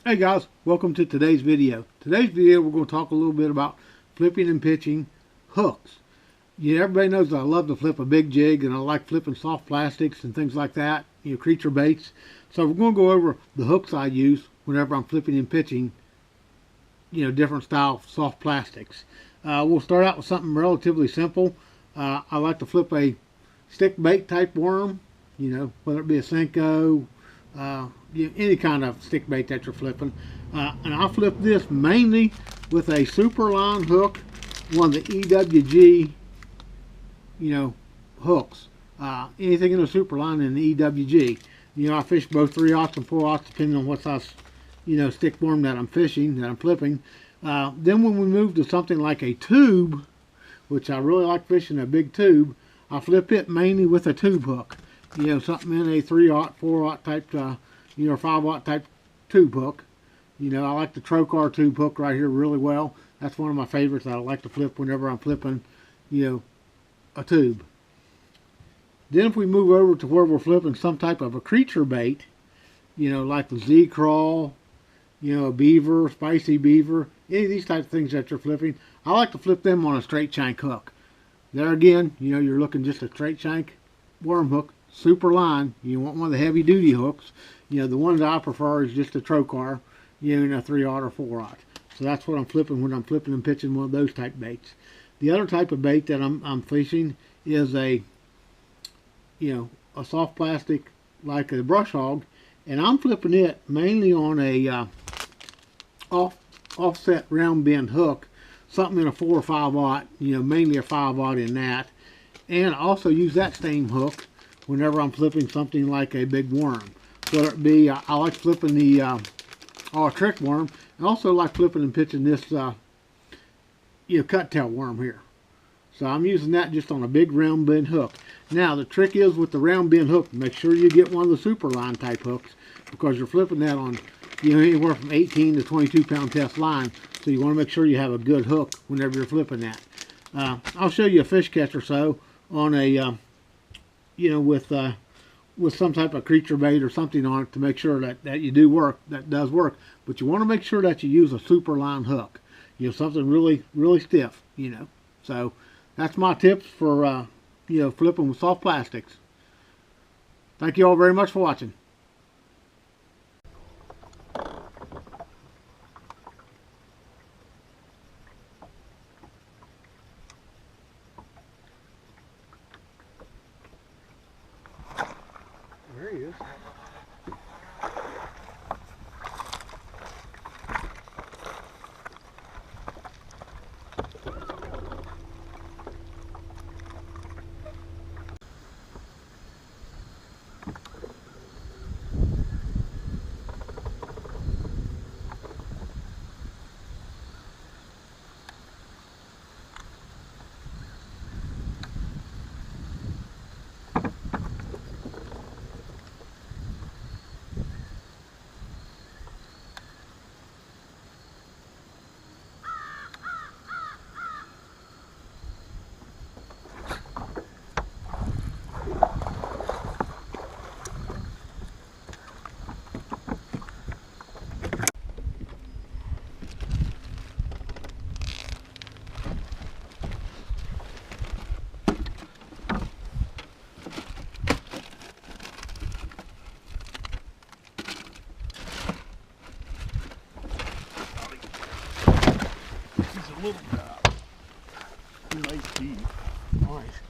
Hey guys, welcome to today's video. Today's video we're going to talk a little bit about flipping and pitching hooks. Everybody knows that I love to flip a big jig and I like flipping soft plastics and things like that, creature baits. So we're going to go over the hooks I use whenever I'm flipping and pitching, different style soft plastics. We'll start out with something relatively simple. I like to flip a stick bait type worm, whether it be a Senko, any kind of stick bait that you're flipping, and I'll flip this mainly with a super line hook, one of the EWG hooks, anything in the super line in the EWG. I fish both 3/0 and 4/0 depending on what size stick worm that I'm fishing, that I'm flipping. Then when we move to something like a tube, which I really like fishing, a big tube, I flip it mainly with a tube hook. Something in a 3/0, 4/0 type, 5/0 type tube hook. I like the trocar tube hook right here really well. That's one of my favorites that I like to flip whenever I'm flipping, a tube. Then if we move over to where we're flipping some type of a creature bait, like the Z-crawl, a beaver, spicy beaver, any of these type of things that you're flipping, I like to flip them on a straight shank hook. There again, you're looking just a straight shank worm hook, super line. You want one of the heavy duty hooks. The one that I prefer is just a trocar, in a 3/0 or 4/0. So that's what I'm flipping when I'm flipping and pitching one of those type baits. The other type of bait that I'm fishing is a soft plastic like a brush hog, and I'm flipping it mainly on a offset round bend hook, something in a 4 or 5/0, mainly a 5/0 in that, and I also use that same hook whenever I'm flipping something like a big worm. Whether it be, I like flipping the trick worm, and also like flipping and pitching this cut tail worm here. So I'm using that just on a big round bend hook. Now the trick is with the round bend hook, make sure you get one of the super line type hooks, because you're flipping that on anywhere from 18 to 22 pound test line. So you want to make sure you have a good hook whenever you're flipping that. I'll show you a fish catch or so on a with some type of creature bait or something on it to make sure that you do work, that does work. But you want to make sure that you use a super line hook, something really stiff, So that's my tips for flipping with soft plastics. Thank you all very much for watching. There he is. He's a little guy. Nice deep. Nice.